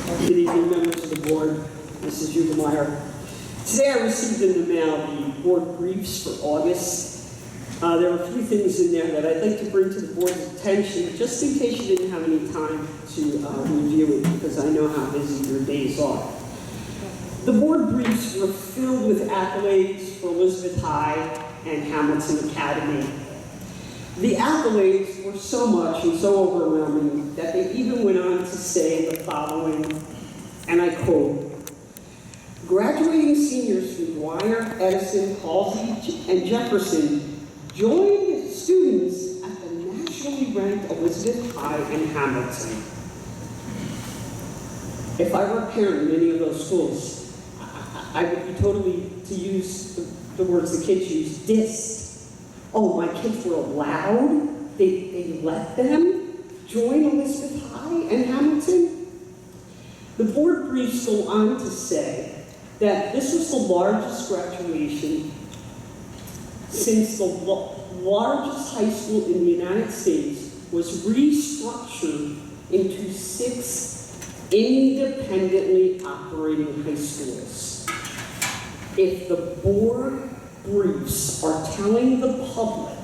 Good evening, members of the board. Mrs. Hugelmeyer. Today I received in the mail the board briefs for August. There are a few things in there that I'd like to bring to the board's attention, just in case you didn't have any time to review it, because I know how busy your days are. The board briefs were filled with accolades for Elizabeth High and Hamilton Academy. The accolades were so much and so overwhelming that they even went on to say the following, and I quote, "Graduating seniors from Dwyer, Edison, Halsey, and Jefferson joined students at the nationally ranked Elizabeth High in Hamilton." If I were a parent in any of those schools, I would be totally, to use the words the kids use, dissed. Oh, my kids were allowed? They let them join Elizabeth High and Hamilton? The board briefs go on to say that this was the largest graduation since the largest high school in the United States was restructured into 6 independently operating high schools. If the board briefs are telling the public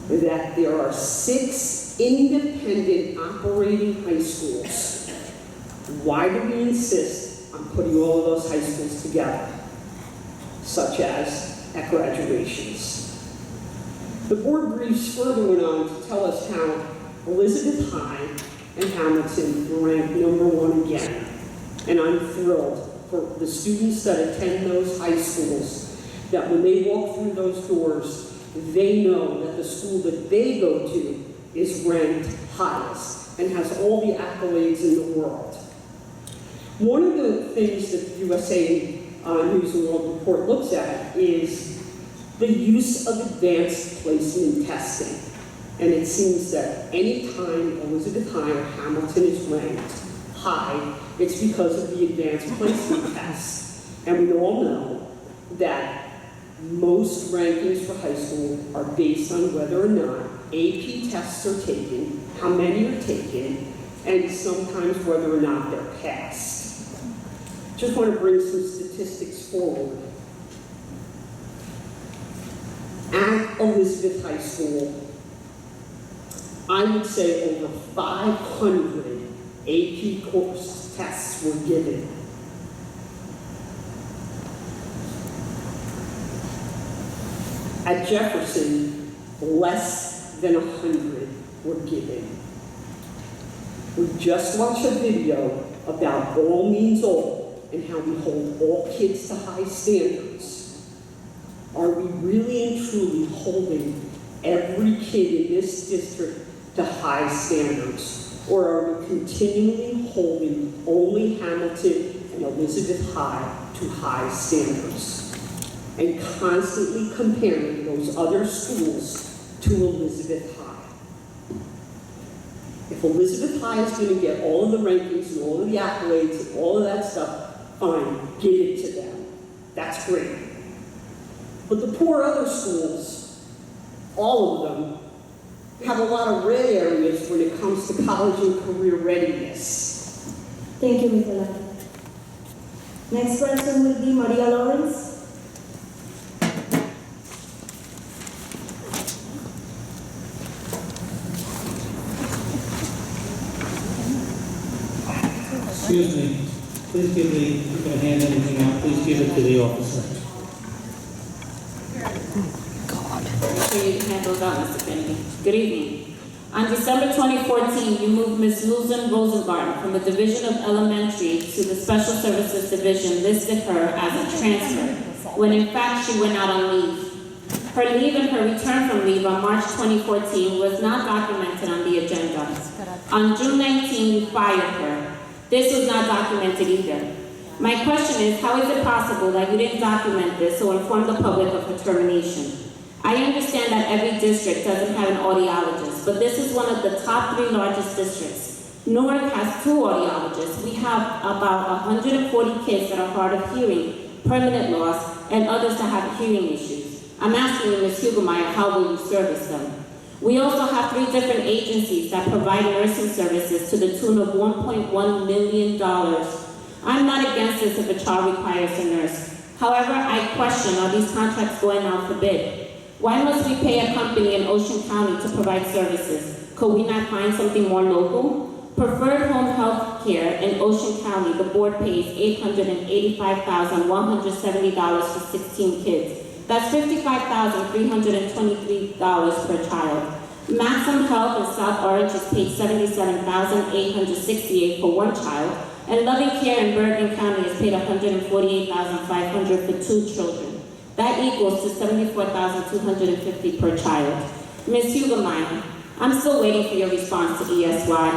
that there are 6 independent operating high schools, why do we insist on putting all of those high schools together, such as at graduations? The board briefs further went on to tell us how Elizabeth High and Hamilton were ranked #1 again, and I'm thrilled for the students that attend those high schools, that when they walk through those doors, they know that the school that they go to is ranked highest and has all the accolades in the world. One of the things that the USA News and World Report looks at is the use of advanced placement testing. And it seems that any time Elizabeth High or Hamilton is ranked high, it's because of the advanced placement tests. And we all know that most rankings for high school are based on whether or not AP tests are taken, how many are taken, and sometimes whether or not they're passed. Just want to bring some statistics forward. At Elizabeth High School, I would say over 500 AP course tests were given. At Jefferson, less than 100 were given. We just watched a video about all means all and how we hold all kids to high standards. Are we really and truly holding every kid in this district to high standards? Or are we continually holding only Hamilton and Elizabeth High to high standards and constantly comparing those other schools to Elizabeth High? If Elizabeth High is going to get all of the rankings and all of the accolades and all of that stuff, fine, give it to them. That's great. But the poor other schools, all of them, have a lot of red areas when it comes to college and career readiness. Thank you, Mr. Lorenz. Next person will be Maria Lorenz. Excuse me, please give the, if you're going to hand anything out, please give it to the officer. Make sure you hand those out, Mr. Kennedy. Good evening. On December 2014, you moved Ms. Luzon Rosengarten from the Division of Elementary to the Special Services Division, listed her as a transfer, when in fact she went out on leave. Her leave and her return from leave on March 2014 was not documented on the agenda. On June 19, you fired her. This was not documented either. My question is, how is it possible that you didn't document this or inform the public of her termination? I understand that every district doesn't have an audiologist, but this is one of the top 3 largest districts. Newark has 2 audiologists. We have about 140 kids that are hard of hearing, permanent loss, and others that have hearing issues. I'm asking you, Ms. Hugelmeyer, how will you service them? We also have 3 different agencies that provide nursing services to the tune of $1.1 million. I'm not against this if a child requires a nurse. However, I question, are these contracts going out for bid? Why must we pay a company in Ocean County to provide services? Could we not find something more local? Preferred Home Health Care in Ocean County, the board pays $885,170 for 16 kids. That's $55,323 per child. Maxim Health in South Orange is paid $77,868 for 1 child, and Loving Care in Bergen County is paid $148,500 for 2 children. That equals to $74,250 per child. Ms. Hugermeyer, I'm still waiting for your response to ESY.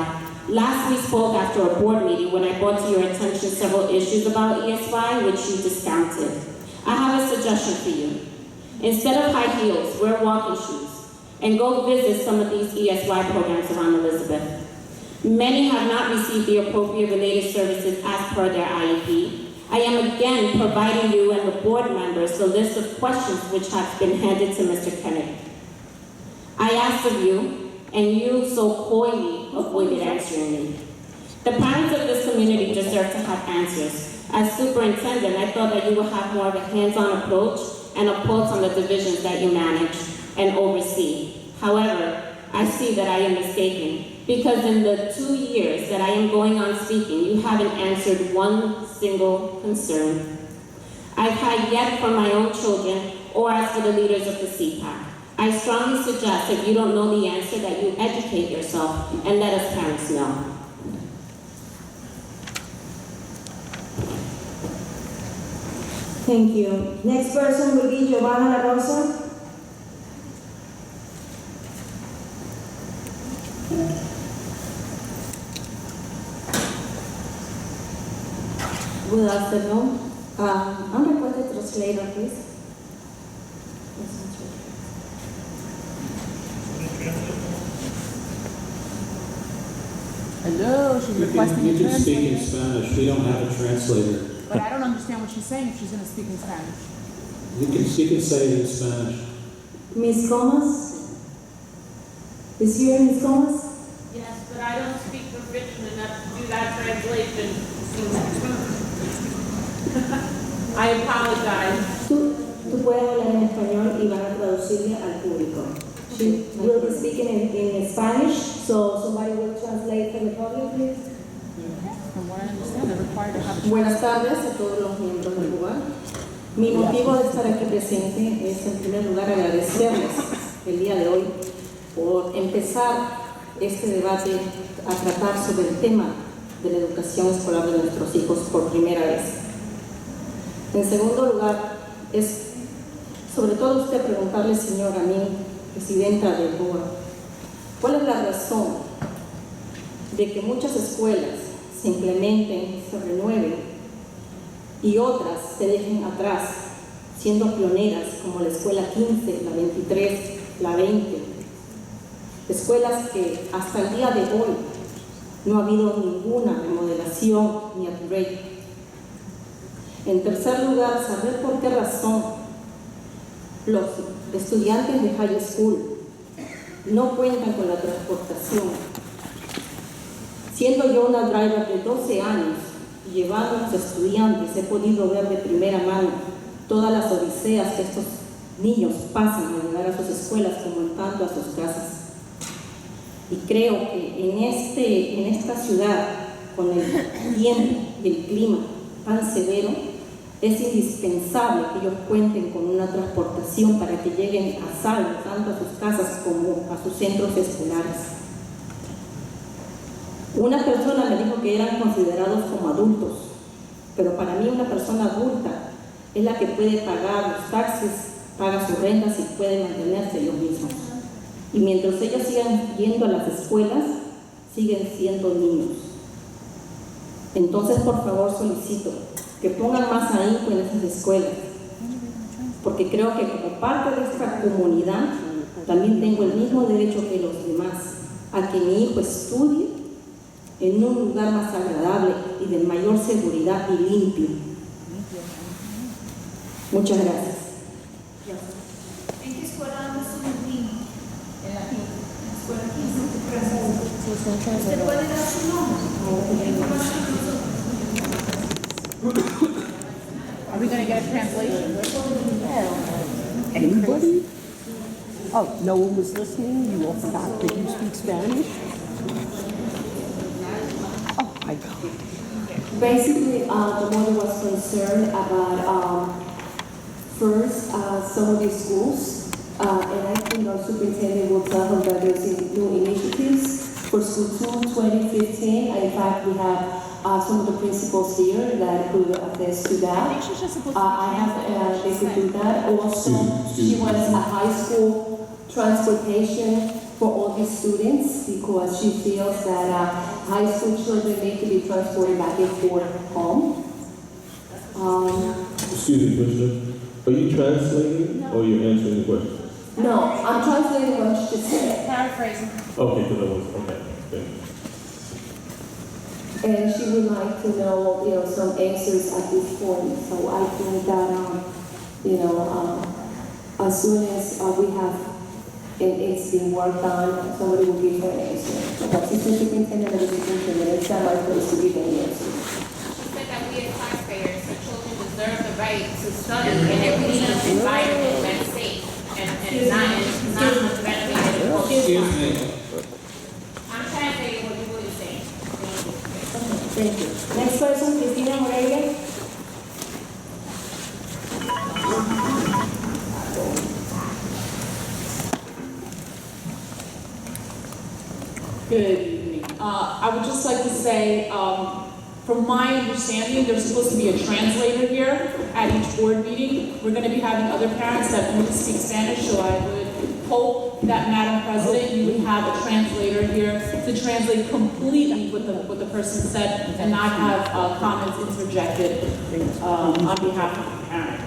Last we spoke after a board meeting when I brought to your attention several issues about ESY, which you discounted. I have a suggestion for you. Instead of high heels, wear walking shoes and go visit some of these ESY programs around Elizabeth. Many have not received the appropriate related services as per their IEP. I am again providing you and the board members the list of questions which have been handed to Mr. Kennedy. I asked of you, and you so coyly avoided answering me. The parents of this community deserve to have answers. As superintendent, I thought that you would have more of a hands-on approach and a pulse on the divisions that you manage and oversee. However, I see that I am mistaken, because in the 2 years that I am going on speaking, you haven't answered one single concern I've had yet from my own children or as for the leaders of the CPAC. I strongly suggest if you don't know the answer that you educate yourself and let us parents know. Thank you. Next person will be Giovanna La Rosa. Good afternoon. I'm requested translator, please. Hello, she's You requesting a can speak in translator. Spanish, we don't have a translator. But I don't understand what she's saying if she's going to speak in Spanish. You can say it in Spanish. Miss Gomez? Is here Miss Gomez? Yes, but I don't speak proficient enough to do that translation. I apologize. Tú puedes hablar en español y van a traducirle al público. She will be speaking in Spanish, so somebody will translate for the public, please. From what I understand, they're required to have a Buenas tardes a todos los miembros del lugar. Mi Motivo de estar aquí presente es, en primer lugar, agradecerles el día de hoy por empezar este debate a tratar sobre el tema de la educación escolar de nuestros hijos por primera vez. En segundo lugar, es sobre todo usted preguntarle, señora, a mí, presidenta del BOE, ¿cuál es la razón de que muchas escuelas se implementen, se renueven y otras se dejen atrás, siendo pioneras como la escuela 15, la 23, la 20? Escuelas que hasta el día de hoy no ha habido ninguna remodelación ni upgrade. En tercer lugar, saber por qué razón los estudiantes de high school no cuentan con la transportación. Siendo yo una driver de 12 años y llevando a los estudiantes, he podido ver de primera mano todas las odiseas que estos niños pasan al llegar a sus escuelas como en tanto a sus casas. Y creo que en esta ciudad, con el tiempo y el clima tan severo, es indispensable que ellos cuenten con una transportación para que lleguen a salvo tanto a sus casas como a sus centros escolares. Una persona me dijo que eran considerados como adultos, pero para mí una persona adulta es la que puede pagar los taxes, paga sus rentas y puede mantenerse ellos mismos. Y mientras ellos sigan yendo a las escuelas, siguen siendo niños. Entonces, por favor, solicito que pongan más ahínco en esas escuelas, porque creo que como parte de esta comunidad también tengo el mismo derecho que los demás a que mi hijo estudie en un lugar más agradable y de mayor seguridad y limpio. Muchas gracias. ¿En qué escuela anda su niño? En la 15. ¿Usted puede dar su nombre? Are we gonna get a translation? Anybody? Oh, no one was listening? You all forgot that you speak Spanish? Oh, my God. Basically, the mother was concerned about, first, some of these schools, and I think our superintendent will tell her that there's new initiatives for school 2015. In fact, we have some of the principals here that could attest to I that. think she's just supposed to be I have, they could do that. Also, Excuse she me. wants a high school transportation for all these students because she feels that high school children need to be transported back and forth home. Excuse me, Commissioner. Are you translating or you're answering the question? No, I'm translating what she just said. Paraphrasing. Okay, because I was, okay, thank you. And she would like to know, some answers at this point. So I think that, as soon as we have, it's being worked on, somebody will give her an answer. But she's the superintendent of the superintendent, it's not my place to give any answers. She said that we as taxpayers, the children deserve the right to study in a clean environment that's safe and not ventilated. Excuse me. I'm translating what you were saying. Thank you. Next person, Cristina Moreira. Good evening. I would just like to say, from my understanding, there's supposed to be a translator here at each board meeting. We're going to be having other parents that only speak Spanish, so I would hope that, Madam President, you would have a translator here to translate completely what the person said and not have comments interjected on behalf of the parent.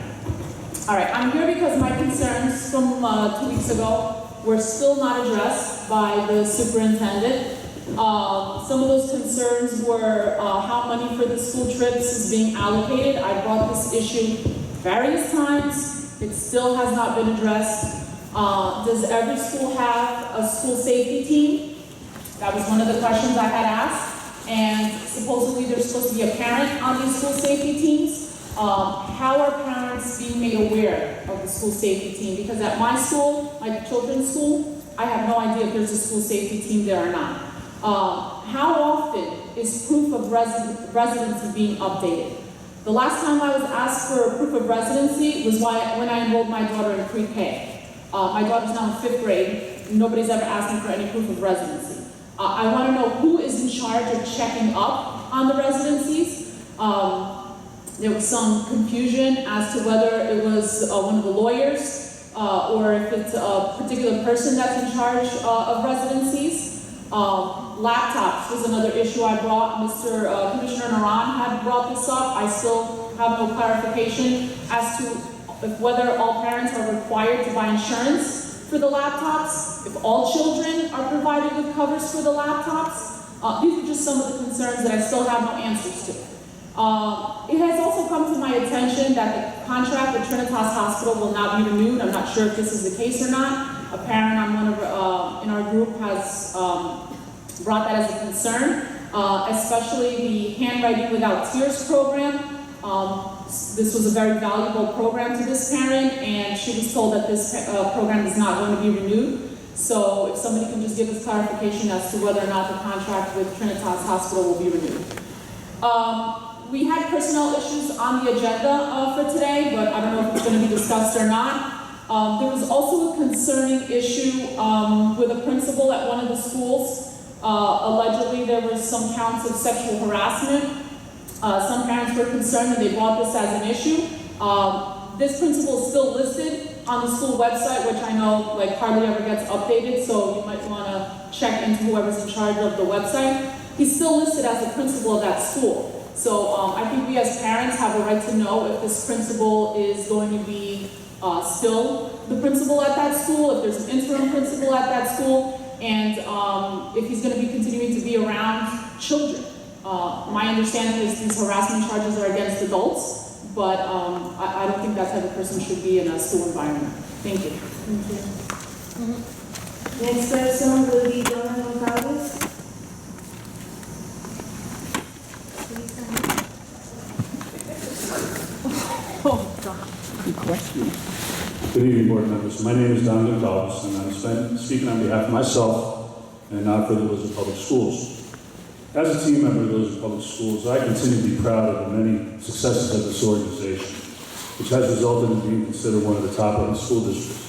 All right, I'm here because my concerns from 2 weeks ago were still not addressed by the superintendent. Some of those concerns were how money for the school trips is being allocated. I brought this issue various times. It still has not been addressed. Does every school have a school safety team? That was one of the questions I had asked. And supposedly there's supposed to be a parent on these school safety teams. How are parents being made aware of the school safety team? Because at my school, my children's school, I have no idea if there's a school safety team there or not. How often is proof of residency being updated? The last time I was asked for a proof of residency was when I enrolled my daughter in pre-K. My daughter's now in 5th grade. Nobody's ever asked me for any proof of residency. I want to know who is in charge of checking up on the residencies. There was some confusion as to whether it was one of the lawyers or if it's a particular person that's in charge of residencies. Laptops was another issue I brought. Mr. Commissioner Naran had brought this up. I still have no clarification as to whether all parents are required to buy insurance for the laptops, if all children are provided with covers for the laptops. These are just some of the concerns that I still have no answers to. It has also come to my attention that the contract with Trinitas Hospital will not be renewed. I'm not sure if this is the case or not. A parent on in our group has brought that as a concern, especially the Handwriting Without Tears program. This was a very valuable program to this parent, and she was told that this program is not going to be renewed. So if somebody can just give us clarification as to whether or not the contract with Trinitas Hospital will be renewed. We had personnel issues on the agenda for today, but I don't know if it's going to be discussed or not. There was also a concerning issue with a principal at one of the schools. Allegedly, there were some counts of sexual harassment. Some parents were concerned and they brought this as an issue. This principal is still listed on the school website, which I know hardly ever gets updated, so you might want to check into whoever's in charge of the website. He's still listed as the principal of that school. So I think we as parents have a right to know if this principal is going to be still the principal at that school, if there's an interim principal at that school, and if he's going to be continuing to be around children. My understanding is these harassment charges are against adults, but I don't think that type of person should be in a school environment. Thank you. Thank you. Next person will be Donna Gonzalez. Good question. Good evening, board members. My name is Don Gonzalez, and I'm speaking on behalf of myself and not for the Elizabeth Public Schools. As a team member of the Elizabeth Public Schools, I continue to be proud of the many successes of this organization, which has resulted in being considered one of the top of the school districts.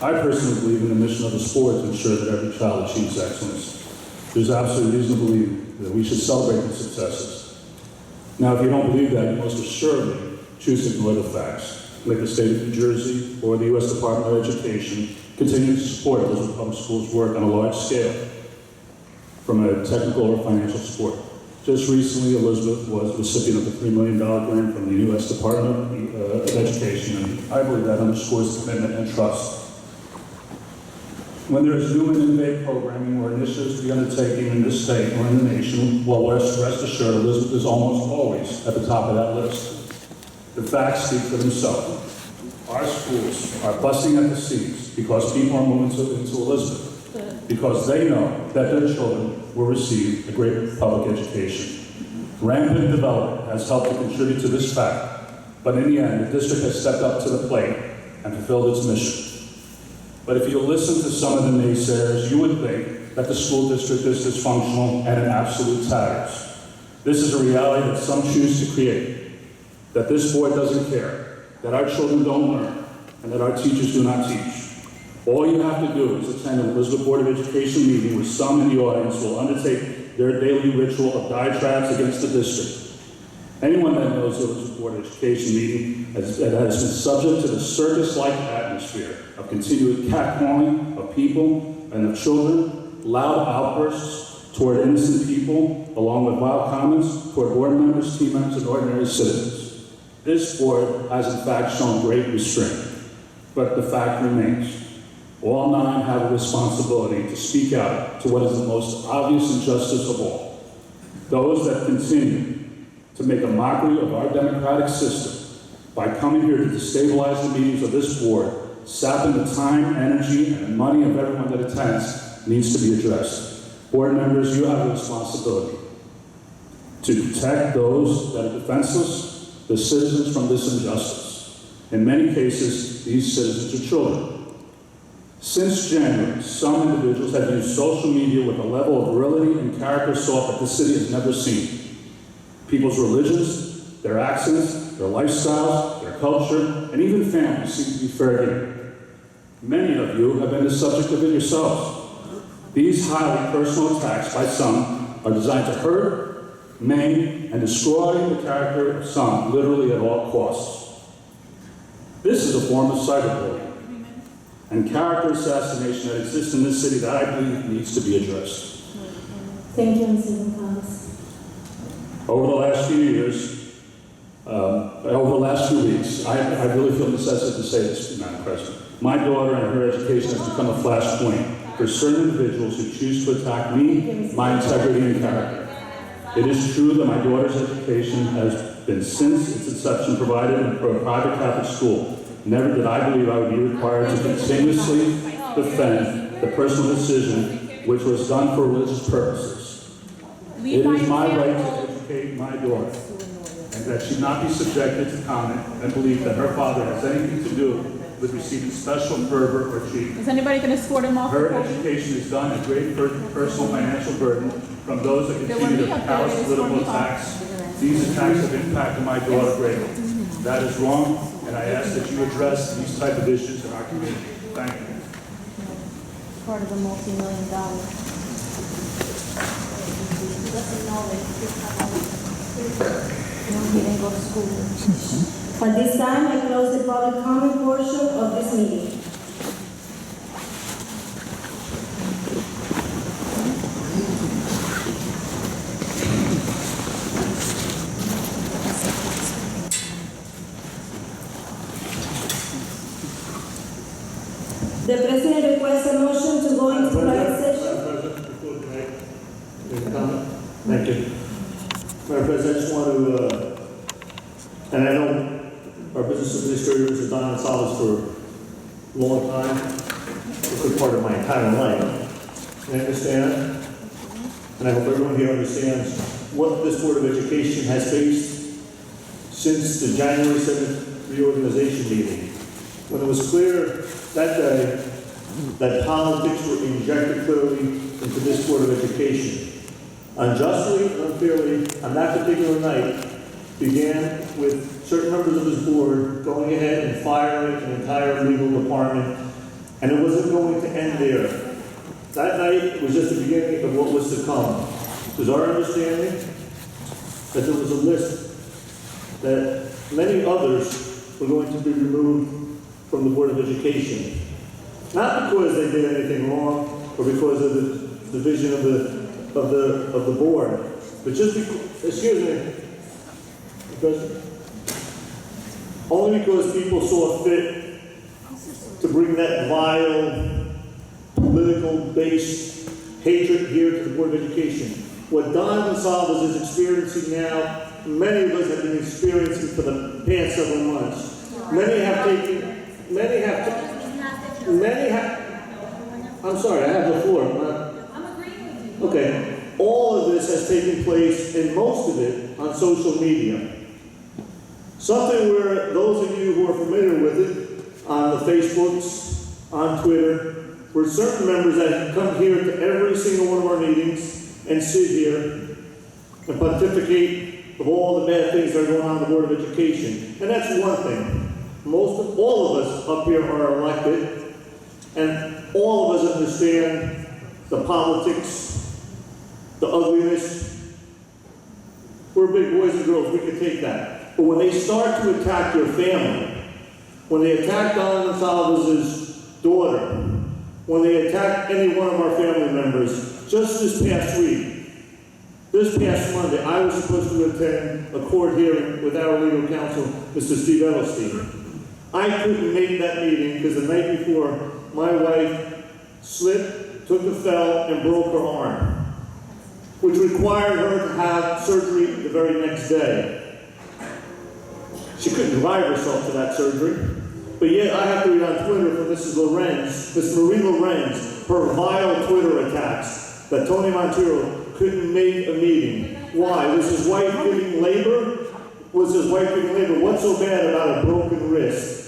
I personally believe in the mission of the sport to ensure that every child achieves excellence. There's absolute reason to believe that we should celebrate these successes. Now, if you don't believe that, you most assuredly choose to ignore the facts. Like the state of New Jersey or the U.S. Department of Education continue to support Elizabeth Public Schools' work on a large scale, from a technical or financial support. Just recently, Elizabeth was the recipient of a $3 million grant from the U.S. Department of Education, and I believe that underscores commitment and trust. When there is new and innovative programming or initiatives to be undertaken in this state or in the nation, well, rest assured, Elizabeth is almost always at the top of that list. The facts speak for themselves. Our schools are busting at the seams because people are moving into Elizabeth, because they know that their children will receive a great public education. Rampant development has helped to contribute to this fact, but in the end, the district has stepped up to the plate and fulfilled its mission. But if you listen to some of the naysayers, you would think that the school district is dysfunctional and in absolute tatters. This is a reality that some choose to create, that this board doesn't care, that our children don't learn, and that our teachers do not teach. All you have to do is attend an Elizabeth Board of Education meeting where some in the audience will undertake their daily ritual of diatribes against the district. Anyone that knows the Elizabeth Board of Education meeting has been subject to the circus-like atmosphere of continued catcalling of people and of children, loud outbursts toward innocent people, along with wild comments toward board members, team members, and ordinary citizens. This board has in fact shown great restraint, but the fact remains. All 9 have a responsibility to speak out to what is the most obvious injustice of all. Those that continue to make a mockery of our democratic system by coming here to destabilize the meetings of this board, sapping the time, energy, and money of everyone that attends, needs to be addressed. Board members, you have a responsibility to protect those that are defenseless, the citizens, from this injustice. In many cases, these citizens are children. Since January, some individuals have used social media with a level of virility and character assault that the city has never seen. People's religions, their accents, their lifestyles, their culture, and even families seem to be fair game. Many of you have been the subject of it yourselves. These highly personal attacks by some are designed to hurt, maim, and destroy the character of some, literally at all costs. This is a form of cyberbullying and character assassination that exists in this city that I believe needs to be addressed. Thank you, Mr. Gonzalez. Over the last few years, over the last few weeks, I really feel necessity to say this, Madam President. My daughter and her education has become a flashpoint for certain individuals who choose to attack me, my integrity, and character. It is true that my daughter's education has been, since its inception, provided in a private Catholic school. Never did I believe I would be required to continuously defend the personal decision which was done for religious purposes. It is my right to educate my daughter, and that she not be subjected to comment and believe that her father has anything to do with receiving special fervor or treatment. Is anybody going to escort him off? Her education is done at great personal financial burden from those that continue to callous political attacks. These attacks have impacted my daughter greatly. That is wrong, and I ask that you address these type of issues in our community. Thank you. Part of a multi-million dollar. He didn't go to school. At this time, I close the public comment portion of this meeting. The President requests a motion to go into private session. Thank you. Madam President, I just want to, and I know our business administrator, Mr. Don Gonzalez, for long time, a good part of my entire life. I understand, and I hope everyone here understands what this Board of Education has faced since the January 7th reorganization meeting, when it was clear that day that politics were injected clearly into this Board of Education. Unjustly and unfairly, on that particular night, began with certain members of this board going ahead and firing an entire legal department, and it wasn't going to end there. That night was just the beginning of what was to come. It was our understanding that there was a list that many others were going to be removed from the Board of Education. Not because they did anything wrong or because of the division of the board, but just because, excuse me, only because people saw fit to bring that vile, political-based hatred here to the Board of Education. What Don Gonsalves is experiencing now, many of us have been experiencing for the past several months. I'm sorry, I have the floor. I'm agreeing with you. Okay. All of this has taken place, and most of it, on social media. Something where those of you who are familiar with it, on the Facebooks, on Twitter, where certain members that come here to every single one of our meetings and sit here and pontificate of all the bad things that are going on in the Board of Education. And that's one thing. All of us up here are elected, and all of us understand the politics, the ugliness. We're big boys and girls, we can take that. But when they start to attack your family, when they attack Don Gonsalves' daughter, when they attack any one of our family members, just this past week, this past Monday, I was supposed to attend a court hearing with our legal counsel, Mr. Steve Edelstein. I couldn't make that meeting because the night before, my wife slipped, took a fell, and broke her arm, which required her to have surgery the very next day. She couldn't drive herself to that surgery, but yet I have to read on Twitter from Mrs. Lorenz, Miss Marie Lorenz, her vile Twitter attacks that Tony Monteiro couldn't make a meeting. Why? Was his wife giving labor? Was his wife giving labor? What's so bad about a broken wrist?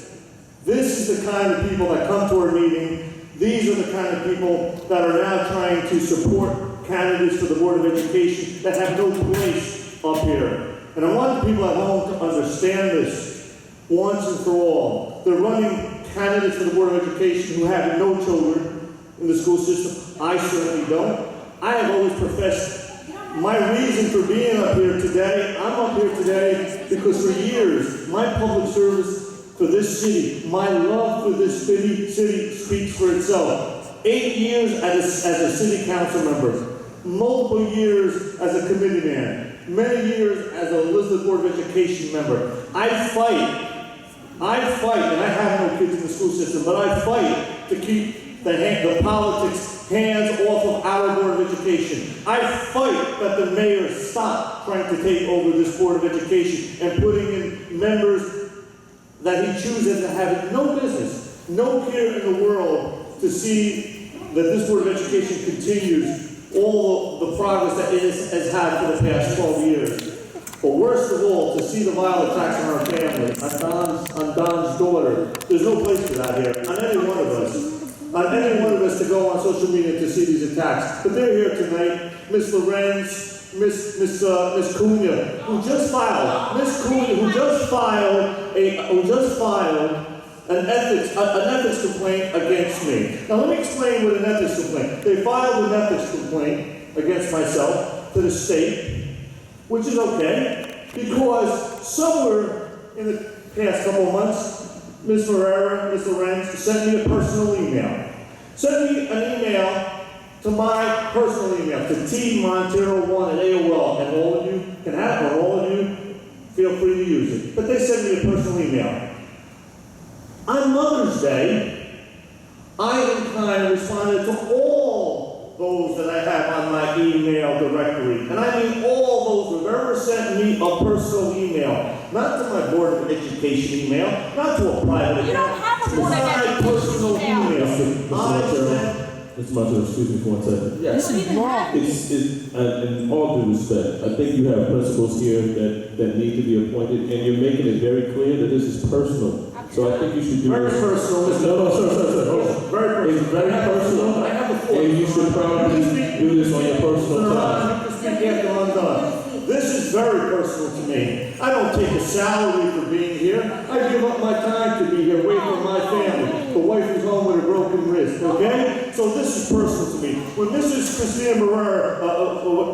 This is the kind of people that come to our meeting. These are the kind of people that are now trying to support candidates for the Board of Education that have no place up here. And I want the people at home to understand this once and for all. They're running candidates for the Board of Education who have no children in the school system. I certainly don't. I have always professed my reason for being up here today. I'm up here today because for years, my public service for this city, my love for this city speaks for itself. 8 years as a city council member, multiple years as a committee man, many years as a Elizabeth Board of Education member. I fight, and I have no kids in the school system, but I fight to keep the politics hands off of our Board of Education. I fight that the mayor stop trying to take over this Board of Education and putting in members that he chooses to have no business, no care in the world to see that this Board of Education continues all the progress that it has had for the past 12 years. But worst of all, to see the vile attacks on our family, on Don's daughter. There's no place for that here, on any one of us. On any one of us to go on social media to see these attacks. But they're here tonight. Miss Lorenz, Miss Cunha, who just filed an ethics complaint against me. Now let me explain what an ethics complaint. They filed an ethics complaint against myself to the state, which is okay, because somewhere in the past couple of months, Ms. Lorenz sent me a personal email. Sent me an email to my personal email, to tmontero1@AOL, and all of you can have it, or all of you feel free to use it. But they sent me a personal email. On Mother's Day, I in kind responded to all those that I have on my email directory. And I mean all those who have ever sent me a personal email. Not to my Board of Education email, not to a private account. You don't have don't want My to personal email. Mr. Montero, excuse me for 1 second. This is wrong. In all due respect, I think you have principals here that need to be appointed, and you're making it very clear that this is personal. So I think you should do Very this. personal, Mr. No, sir. Hold on. Very personal. It's very personal, I have the floor. and you should probably do this on your personal time. You can speak after I'm done. This is very personal to me. I don't take a salary for being here. I give up my time to be here, away from my family. The wife is home with a broken wrist, okay? So this is personal to me. When Mrs. Christina Marrera,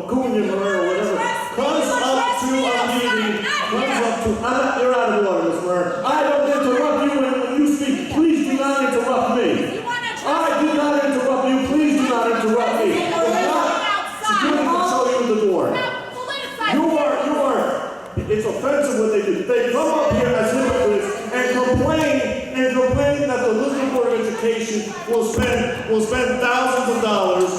Cunha Marrera, whatever, comes up to a meeting, you're out of order, Ms. Marrera. I don't interrupt you when you speak. Please do not interrupt me. I do not interrupt you. Please do not interrupt me. If not, security can show you the door. You are, it's offensive what they do. They come up here as hypocrites and complain that the Lisbon Board of Education will spend thousands of dollars.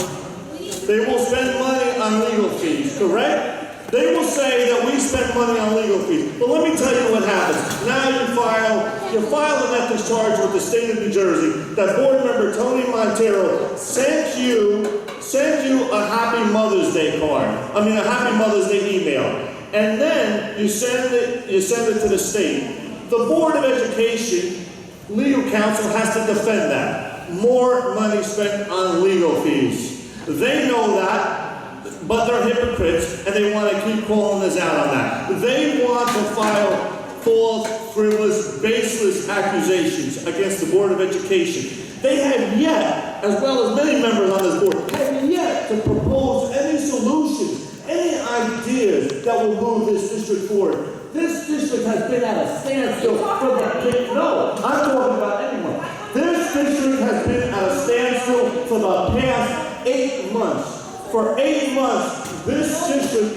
They will spend money on legal fees, correct? They will say that we spend money on legal fees. But let me tell you what happens. Now you file an ethics charge with the state of New Jersey that board member Tony Monteiro sent you a Happy Mother's Day card. I mean, a Happy Mother's Day email. And then you send it to the state. The Board of Education legal counsel has to defend that. More money spent on legal fees. They know that, but they're hypocrites, and they want to keep calling us out on that. They want to file false, frivolous, baseless accusations against the Board of Education. They have yet, as well as many members on this board, have yet to propose any solutions, any ideas that will move this district forward. This district has been at a standstill from the no, I'm talking about anyone. This district has been at a standstill for the past 8 months. For 8 months, this district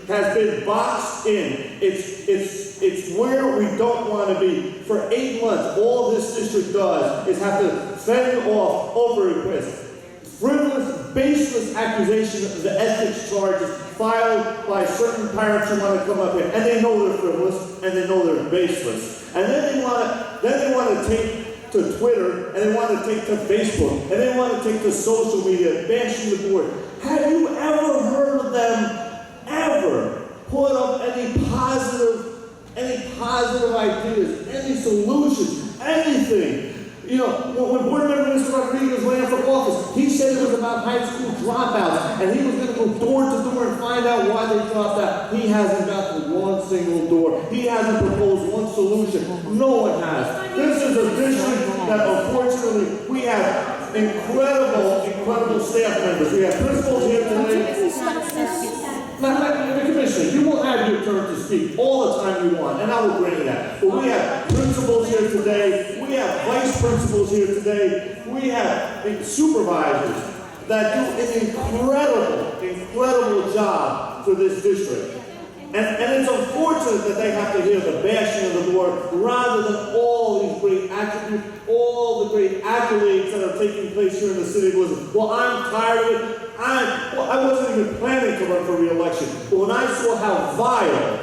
has been boxed in. It's where we don't want to be. For 8 months, all this district does is have to fend off over requests. Frivolous, baseless accusation of the ethics charges filed by certain parents who want to come up here, and they know they're frivolous and they know they're baseless. And then they want to take to Twitter, and they want to take to Facebook, and they want to take to social media, bashing the board. Have you ever heard of them ever put up any positive ideas, any solutions, anything? You know, when board member Mr. Rodriguez ran for office, he said it was about high school dropouts, and he was going to go door to door and find out why they dropped out. He hasn't got to one single door. He hasn't proposed one solution. No one has. This is a district that, unfortunately, we have incredible staff members. We have principals here today. Now, Commissioner, you will have your turn to speak all the time you want, and I will bring that. But we have principals here today. We have vice principals here today. We have supervisors that do an incredible job for this district. And it's unfortunate that they have to hear the bashing of the board rather than all these great attributes, all the great accolades that are taking place here in the city of Lisbon. Well, I'm tired of it. I wasn't even planning to run for re-election. But when I saw how vile,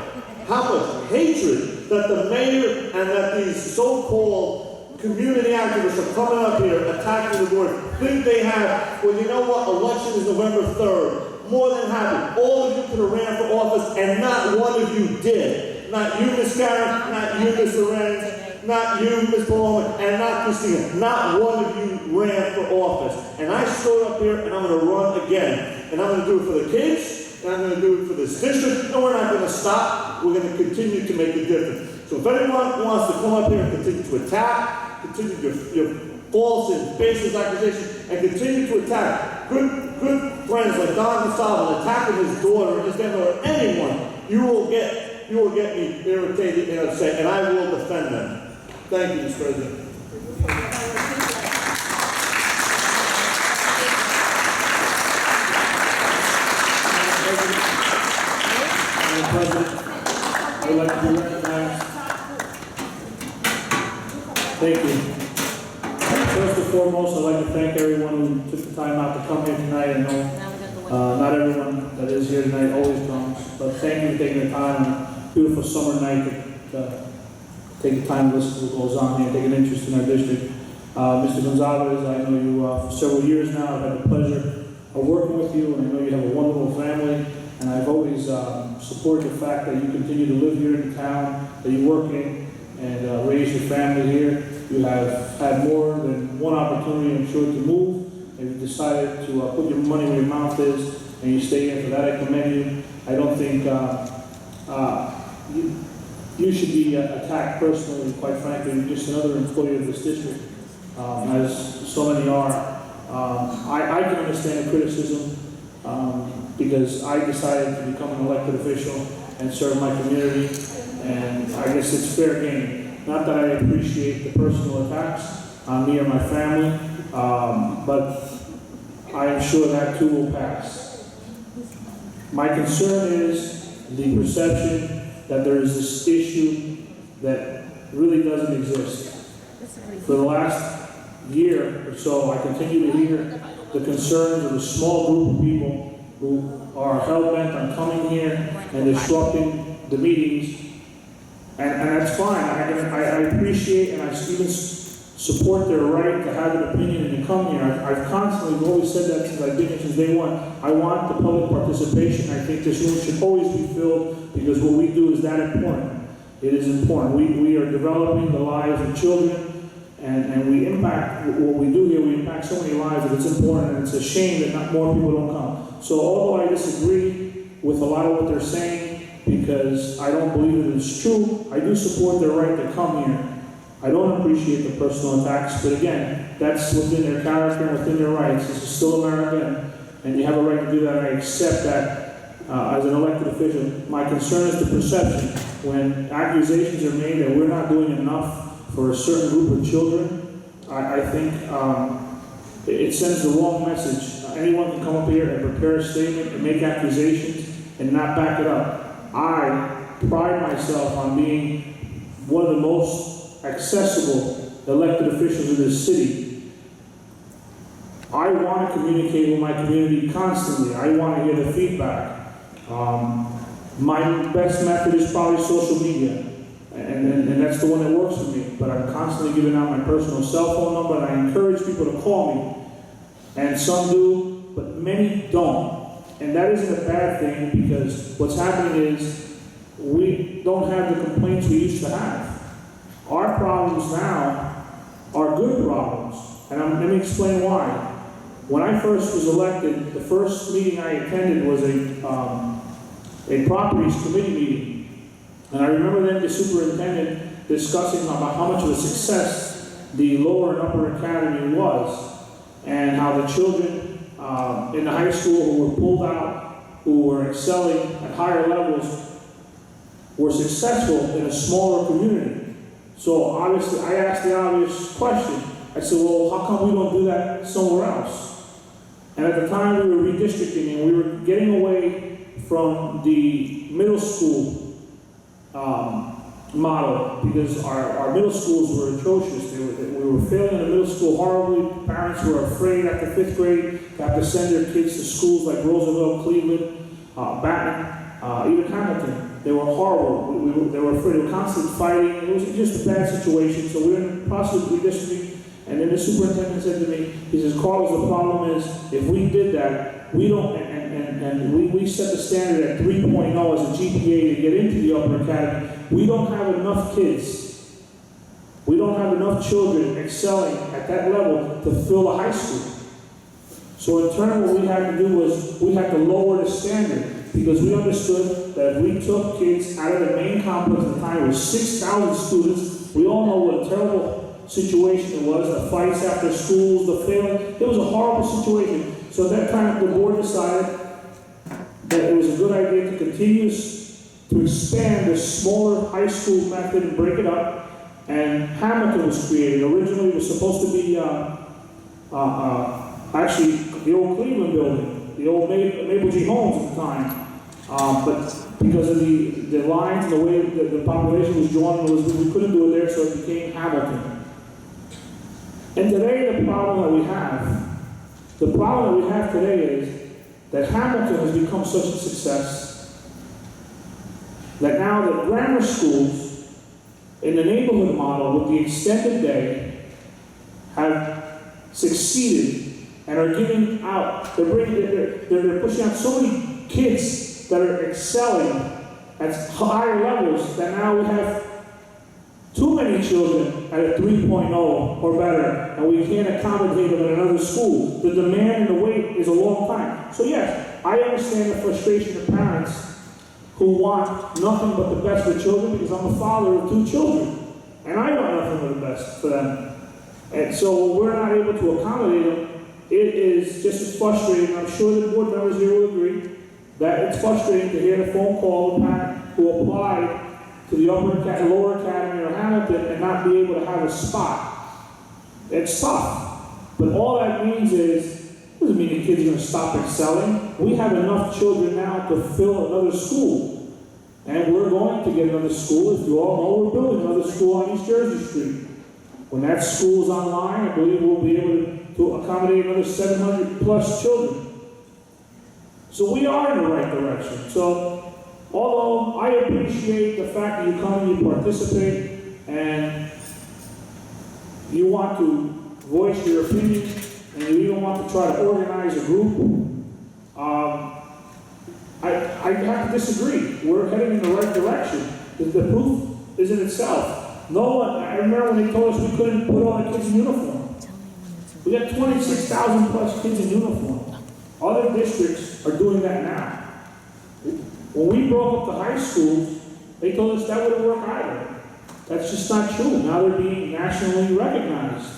how much hatred that the mayor and that these so-called community activists are coming up here attacking the board, think they have, well, you know what, election is November 3rd. More than happy. All of you could have ran for office, and not one of you did. Not you, Ms. Karen, not you, Ms. Lorenz, not you, Ms. Paloma, and not Christina. Not one of you ran for office. And I stood up here, and I'm going to run again. And I'm going to do it for the kids, and I'm going to do it for this district. No, we're not going to stop. We're going to continue to make a difference. So if anyone wants to come up here and continue to attack, continue your false and baseless accusations, and continue to attack good friends like Don Gonsalves attacking his daughter, his grandmother, anyone, you will get me irritated and upset, and I will defend them. Thank you, Mr. President. Madam President, I would like to be recognized. Thank you. First and foremost, I'd like to thank everyone who took the time out to come here tonight. I know not everyone that is here tonight always comes, but thank you for taking the time on a beautiful summer night to take the time to listen to what goes on here, take an interest in our district. Mr. Gonzalez, I know you for several years now. I've had the pleasure of working with you, and I know you have a wonderful family. And I've always supported the fact that you continue to live here in the town that you work in and raise your family here. You have had more than one opportunity, I'm sure, to move, and you've decided to put your money where your mouth is, and you stay here. For that, I commend you. I don't think you should be attacked personally, quite frankly. You're just another employee of this district, as so many are. I can understand the criticism because I decided to become an elected official and serve my community, and I guess it's fair game. Not that I appreciate the personal attacks on me or my family, but I am sure that too will pass. My concern is the perception that there is this issue that really doesn't exist. For the last year or so, I continue to hear the concerns of a small group of people who are hell-bent on coming here and disrupting the meetings. And that's fine. I appreciate and I even support their right to have an opinion and to come here. I've constantly always said that since I've been here since day one. I want the public participation. I think this room should always be filled because what we do is that important. It is important. We are developing the lives of children, and we impact what we do here. We impact so many lives that it's important, and it's a shame that not more people don't come. So although I disagree with a lot of what they're saying, because I don't believe that it's true, I do support their right to come here. I don't appreciate the personal attacks, but again, that's within their character and within their rights. This is still America, and you have a right to do that, and I accept that as an elected official. My concern is the perception. When accusations are made that we're not doing enough for a certain group of children, I think it sends the wrong message. Anyone can come up here and prepare a statement and make accusations and not back it up. I pride myself on being one of the most accessible elected officials in this city. I want to communicate with my community constantly. I want to hear the feedback. My best method is probably social media, and that's the one that works for me. But I'm constantly giving out my personal cell phone number, and I encourage people to call me. And some do, but many don't. And that isn't a bad thing, because what's happening is we don't have the complaints we used to have. Our problems now are good problems, and let me explain why. When I first was elected, the first meeting I attended was a properties committee meeting. And I remember then the superintendent discussing about how much of a success the lower and upper academy was, and how the children in the high school who were pulled out, who were excelling at higher levels, were successful in a smaller community. So obviously, I asked the obvious question. I said, well, how come we don't do that somewhere else? And at the time, we were redistricting, and we were getting away from the middle school model, because our middle schools were atrocious. We were failing in the middle school horribly. Parents were afraid after 5th grade to have to send their kids to schools like Roosevelt, Cleveland, Baton, even Hamilton. They were horrible. They were afraid. They were constantly fighting. It was just a bad situation. So we were in the process of redistricting, and then the superintendent said to me, he says, Carlos, the problem is, if we did that, we don't, and we set the standard at 3.0 as a GPA to get into the upper academy. We don't have enough kids. We don't have enough children excelling at that level to fill the high school. So in turn, what we had to do was we had to lower the standard, because we understood that if we took kids out of the main complex at the time, it was 6,000 students. We all know what a terrible situation it was, the fights after schools, the failing. It was a horrible situation. So at that time, the board decided that it was a good idea to continue to expand the smaller high school method and break it up. And Hamilton was created. Originally, it was supposed to be actually the old Cleveland building, the old Maple G. Homes at the time. But because of the lines and the way the population was drawn, we couldn't do it there, so it became Hamilton. And today, the problem that we have today is that Hamilton has become such a success that now the grammar schools in the neighborhood model with the extended day have succeeded and are giving out, they're pushing out so many kids that are excelling at higher levels that now we have too many children at a 3.0 or better, and we can't accommodate them in another school. The demand and the wait is a long time. So yes, I understand the frustration of parents who want nothing but the best for children, because I'm a father of 2 children, and I want nothing but the best for them. And so when we're not able to accommodate them, it is just as frustrating. I'm sure the board members here will agree that it's frustrating to hear the phone call of a parent who applied to the lower academy or Hamilton and not be able to have a spot. It's tough. But all that means is, doesn't mean the kids are going to stop excelling. We have enough children now to fill another school. And we're going to get another school. If you all know, we're building another school on East Jersey Street. When that school is online, I believe we'll be able to accommodate another 700 plus children. So we are in the right direction. So although I appreciate the fact that you come and you participate and you want to voice your opinion and you even want to try to organize a group, I have to disagree. We're heading in the right direction. The proof is in itself. No one, I remember when they told us we couldn't put all the kids in uniform. We got 26,000 plus kids in uniform. Other districts are doing that now. When we broke up the high schools, they told us that wouldn't work either. That's just not true. Now they're being nationally recognized.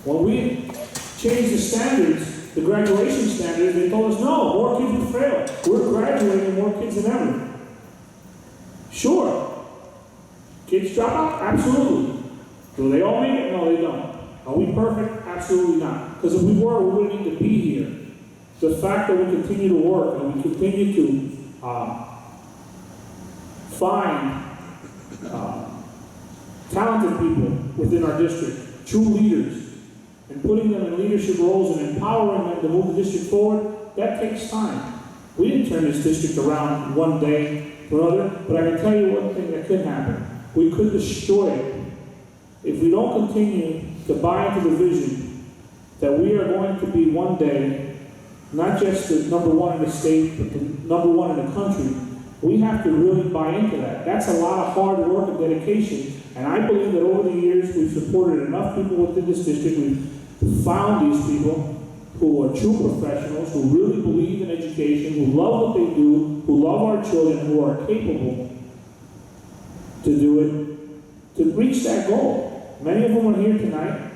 When we changed the standards, the graduation standards, they told us, no, more kids would fail. We're graduating more kids than ever. Sure. Kids drop out? Absolutely. Do they all make it? No, they don't. Are we perfect? Absolutely not. Because if we were, we wouldn't need to be here. The fact that we continue to work and we continue to find talented people within our district, true leaders, and putting them in leadership roles and empowering them to move the district forward, that takes time. We didn't turn this district around one day to another, but I can tell you one thing that could happen. We could destroy it if we don't continue to buy into the vision that we are going to be one day not just the number one in the state, but the number one in the country. We have to really buy into that. That's a lot of hard work and dedication. And I believe that over the years, we've supported enough people within this district. We've found these people who are true professionals, who really believe in education, who love what they do, who love our children, who are capable to do it, to reach that goal. Many of them are here tonight.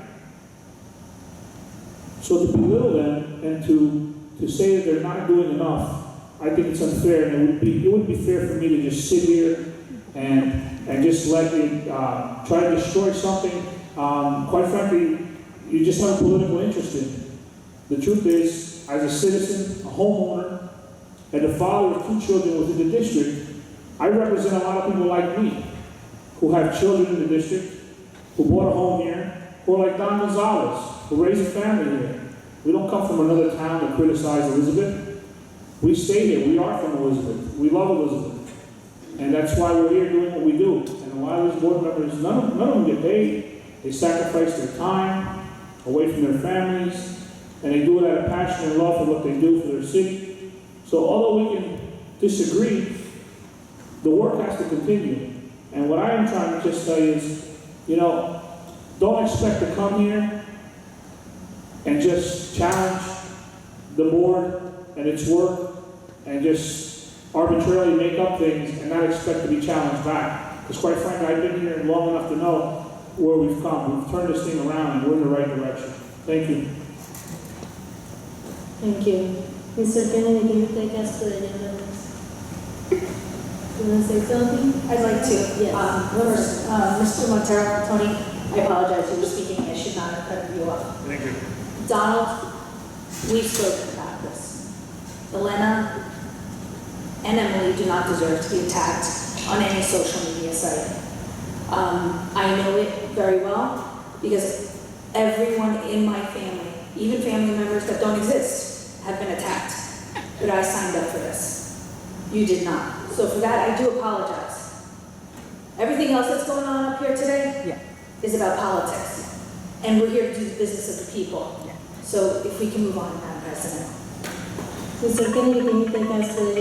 So to belittle them and to say that they're not doing enough, I think it's unfair, and it would be fair for me to just sit here and just let me try to destroy something. Quite frankly, you just have a political interest in. The truth is, as a citizen, a homeowner, and the father of 2 children within the district, I represent a lot of people like me who have children in the district, who bought a home here, who are like Don Gonzalez, who raised a family here. We don't come from another town to criticize Elizabeth. We stay here. We are from Elizabeth. We love Elizabeth. And that's why we're here doing what we do. And a lot of these board members, none of them get paid. They sacrifice their time away from their families, and they do it out of passion and love for what they do for their city. So although we can disagree, the work has to continue. And what I am trying to just tell you is, don't expect to come here and just challenge the board and its work and just arbitrarily make up things and not expect to be challenged back. Because quite frankly, I've been here long enough to know where we've come. We've turned this thing around and we're in the right direction. Thank you. Thank you. Mr. Kennedy, can you take us to the agenda? You want to say something? I'd like to. Yes. First, Mr. Monteiro, Tony, I apologize, you were speaking, I should not have cut you off. Thank you. Donald, we've spoken about this. Elena and Emily do not deserve to be attacked on any social media site. I know it very well because everyone in my family, even family members that don't exist, have been attacked. But I signed up for this. You did not. So for that, I do apologize. Everything else that's going on up here today Yeah. is about politics. And we're here to do the business of the people. Yeah. So if we can move on, Madam President. Mr. Kennedy, can you take us to the